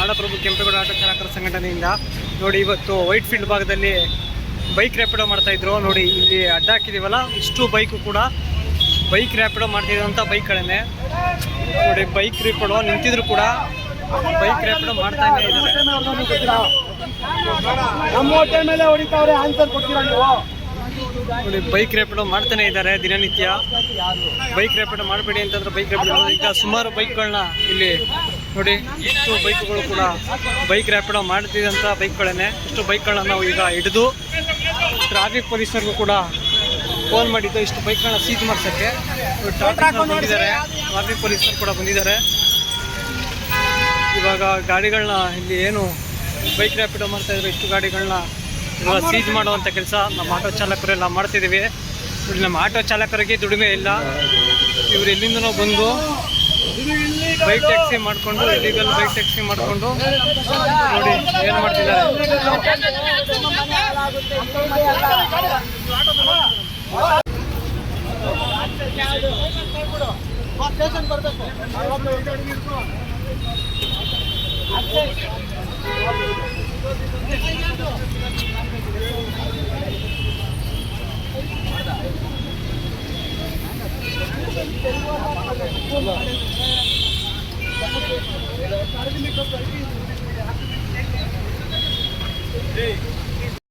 ನಾಡಪ್ರಭು ಕೆಂಪೇಗೌಡ ಆಟೋ ಚಾಲಕರ ಸಂಘಟನೆಯಿಂದ ನೋಡಿ ಇವತ್ತು ವೈಟ್ ಫೀಲ್ಡ್ ಭಾಗದಲ್ಲಿ ಬೈಕ್ ರ್ಯಾಪಿಡೋ ಮಾಡ್ತಾಯಿದ್ರು. ನೋಡಿ ಇಲ್ಲಿ ಅಡ್ಡ ಹಾಕಿದ್ದೀವಲ್ಲ, ಇಷ್ಟು ಬೈಕು ಕೂಡ ಬೈಕ್ ರ್ಯಾಪಿಡೋ ಮಾಡ್ತಿದ್ದಂಥ ಬೈಕ್ಗಳನ್ನೇ. ನೋಡಿ ಬೈಕ್ ರ್ಯಾಪಿಡೋ ನಿಂತಿದ್ರು ಕೂಡ ಬೈಕ್ ರ್ಯಾಪಿಡೋ ಮಾಡ್ತಾನೆ ಇದ್ದಾರೆ. ನೋಡಿ ಬೈಕ್ ರ್ಯಾಪಿಡೋ ಮಾಡ್ತಾನೆ ಇದ್ದಾರೆ ದಿನನಿತ್ಯ. ಬೈಕ್ ರ್ಯಾಪಿಡೋ ಮಾಡಬೇಡಿ ಅಂತಂದ್ರೆ ಬೈಕ್ ರ್ಯಾಪಿಡೋ. ಈಗ ಸುಮಾರು ಬೈಕ್ಗಳನ್ನ ಇಲ್ಲಿ ನೋಡಿ, ಇಷ್ಟು ಬೈಕ್ಗಳು ಕೂಡ ಬೈಕ್ ರ್ಯಾಪಿಡೋ ಮಾಡ್ತಿದ್ದಂಥ ಬೈಕ್ಗಳನ್ನೇ. ಇಷ್ಟು ಬೈಕ್ಗಳನ್ನ ನಾವು ಈಗ ಹಿಡಿದು ಟ್ರಾಫಿಕ್ ಪೊಲೀಸರಿಗೂ ಕೂಡ ಫೋನ್ ಮಾಡಿದ್ದು ಇಷ್ಟು ಬೈಕ್ಗಳನ್ನ ಸೀಜ್ ಮಾಡ್ಸೋಕ್ಕೆ. ಬಂದಿದ್ದಾರೆ, ಟ್ರಾಫಿಕ್ ಪೊಲೀಸರು ಕೂಡ ಬಂದಿದ್ದಾರೆ. ಇವಾಗ ಗಾಡಿಗಳನ್ನ ಇಲ್ಲಿ ಏನು ಬೈಕ್ ರ್ಯಾಪಿಡೋ ಮಾಡ್ತಾಯಿದ್ರು ಇಷ್ಟು ಗಾಡಿಗಳನ್ನ ಇವಾಗ ಸೀಜ್ ಮಾಡುವಂಥ ಕೆಲಸ ನಮ್ಮ ಆಟೋ ಚಾಲಕರೆಲ್ಲ ಮಾಡ್ತಿದ್ದೀವಿ. ನೋಡಿ ನಮ್ಮ ಆಟೋ ಚಾಲಕರಿಗೆ ದುಡಿಮೆ ಇಲ್ಲ. ಇವರು ಎಲ್ಲಿಂದನೋ ಬಂದು ಬೈಕ್ ಟ್ಯಾಕ್ಸಿ ಮಾಡಿಕೊಂಡು, ಇಲ್ಲಿಗಲ್ ಬೈಕ್ ಟ್ಯಾಕ್ಸಿ ಮಾಡಿಕೊಂಡು ನೋಡಿ ಏನು ಮಾಡ್ತಿದ್ದಾರೆ. Hey.